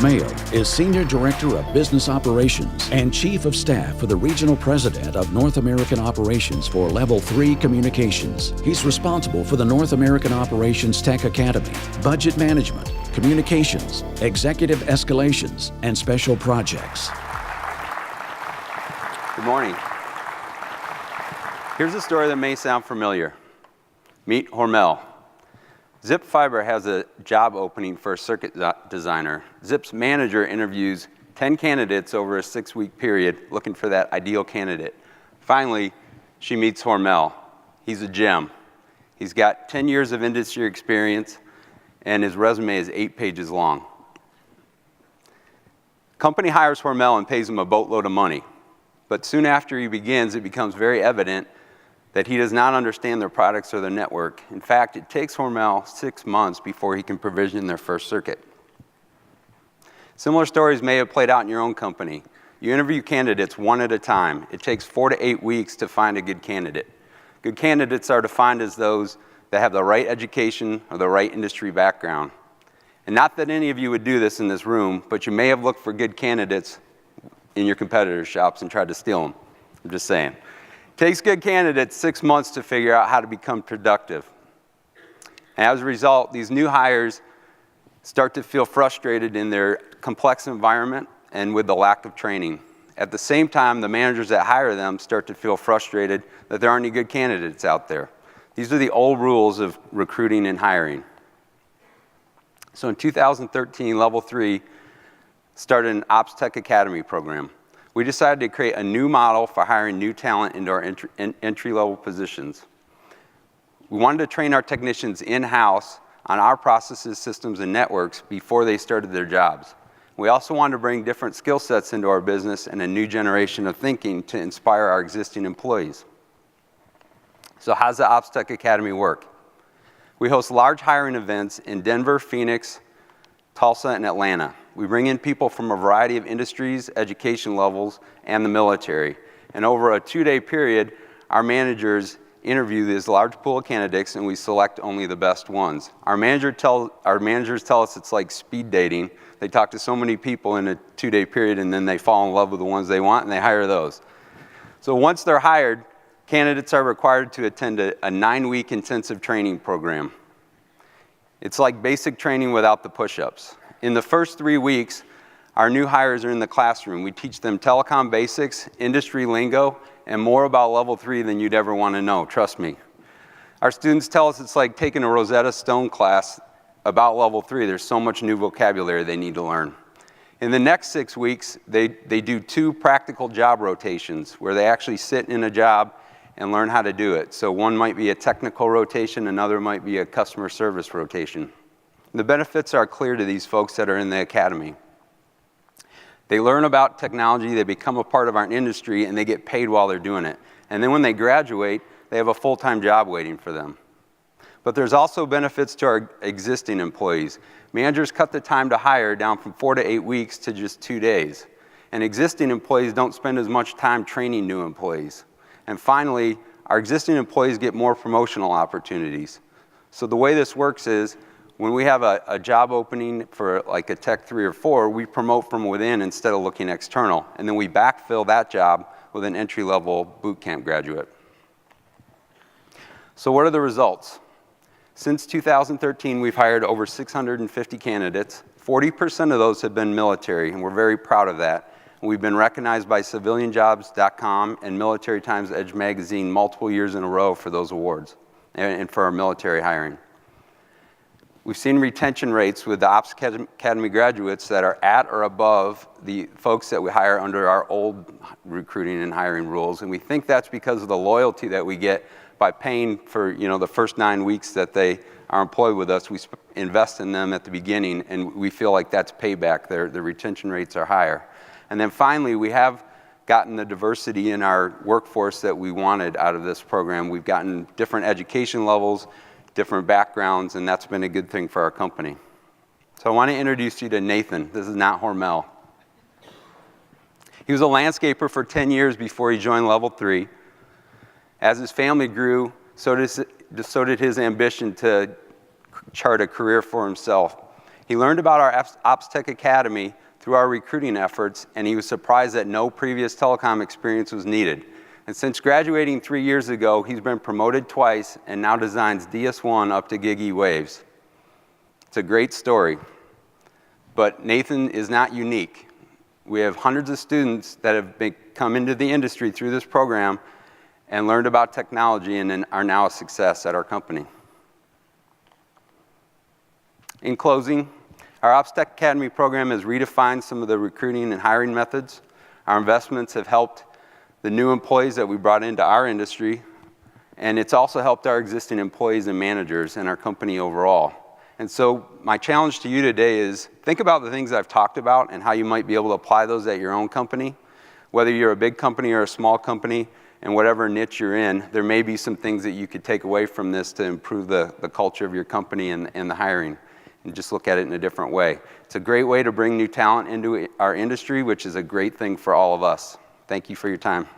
Mayo is Senior Director of Business Operations and Chief of Staff for the Regional President of North American Operations for Level 3 Communications. He's responsible for the North American Operations Tech Academy, Budget Management, Communications, Executive Escalations, and Special Projects. Good morning. Here's a story that may sound familiar. Meet Hormel. Zip Fiber has a job opening for a circuit designer. Zip's manager interviews 10 candidates over a 6-week period looking for that ideal candidate. Finally, she meets Hormel. He's a gem. He's got 10 years of industry experience, and his resume is 8 pages long. Company hires Hormel and pays him a boatload of money. But soon after he begins, it becomes very evident that he does not understand their products or their network. In fact, it takes Hormel 6 months before he can provision their first circuit. Similar stories may have played out in your own company. You interview candidates one at a time. It takes 4 to 8 weeks to find a good candidate. Good candidates are defined as those that have the right education or the right industry background. And not that any of you would do this in this room, but you may have looked for good candidates in your competitors' shops and tried to steal them. I'm just saying. It takes good candidates 6 months to figure out how to become productive. And as a result, these new hires start to feel frustrated in their complex environment and with the lack of training. At the same time, the managers that hire them start to feel frustrated that there aren't any good candidates out there. These are the old rules of recruiting and hiring. So in 2013, Level 3 started an Ops Tech Academy program. We decided to create a new model for hiring new talent into our entry-level positions. We wanted to train our technicians in-house on our processes, systems, and networks before they started their jobs. We also wanted to bring different skill sets into our business and a new generation of thinking to inspire our existing employees. So how does the Ops Tech Academy work? We host large hiring events in Denver, Phoenix, Tulsa, and Atlanta. We bring in people from a variety of industries, education levels, and the military. And over a 2-day period, our managers interview this large pool of candidates, and we select only the best ones. Our managers tell us it's like speed dating. They talk to so many people in a 2-day period, and then they fall in love with the ones they want, and they hire those. So once they're hired, candidates are required to attend a 9-week intensive training program. It's like basic training without the push-ups. In the first 3 weeks, our new hires are in the classroom. We teach them telecom basics, industry lingo, and more about Level 3 than you'd ever want to know, trust me. Our students tell us it's like taking a Rosetta Stone class about Level 3. There's so much new vocabulary they need to learn. In the next 6 weeks, they do 2 practical job rotations where they actually sit in a job and learn how to do it. So one might be a technical rotation, another might be a customer service rotation. The benefits are clear to these folks that are in the academy. They learn about technology, they become a part of our industry, and they get paid while they're doing it. And then when they graduate, they have a full-time job waiting for them. But there's also benefits to our existing employees. Managers cut the time to hire down from 4 to 8 weeks to just 2 days. And existing employees don't spend as much time training new employees. And finally, our existing employees get more promotional opportunities. So the way this works is, when we have a job opening for like a Tech 3 or 4, we promote from within instead of looking external. And then we backfill that job with an entry-level boot camp graduate. So what are the results? Since 2013, we've hired over 650 candidates. 40% of those have been military, and we're very proud of that. And we've been recognized by civilianjobs.com and Military Times Edge magazine multiple years in a row for those awards and for our military hiring. We've seen retention rates with the Ops Academy graduates that are at or above the folks that we hire under our old recruiting and hiring rules. And we think that's because of the loyalty that we get by paying for the first 9 weeks that they are employed with us. We invest in them at the beginning, and we feel like that's payback. The retention rates are higher. And then finally, we have gotten the diversity in our workforce that we wanted out of this program. We've gotten different education levels, different backgrounds, and that's been a good thing for our company. So I want to introduce you to Nathan. This is not Hormel. He was a landscaper for 10 years before he joined Level 3. As his family grew, so did his ambition to chart a career for himself. He learned about our Ops Tech Academy through our recruiting efforts, and he was surprised that no previous telecom experience was needed. And since graduating 3 years ago, he's been promoted twice and now designs DS1 up to Gig E waves. It's a great story, but Nathan is not unique. We have hundreds of students that have come into the industry through this program and learned about technology and are now a success at our company. In closing, our Ops Tech Academy program has redefined some of the recruiting and hiring methods. Our investments have helped the new employees that we brought into our industry, and it's also helped our existing employees and managers and our company overall. And so my challenge to you today is think about the things I've talked about and how you might be able to apply those at your own company. Whether you're a big company or a small company, and whatever niche you're in, there may be some things that you could take away from this to improve the culture of your company and the hiring. And just look at it in a different way. It's a great way to bring new talent into our industry, which is a great thing for all of us. Thank you for your time.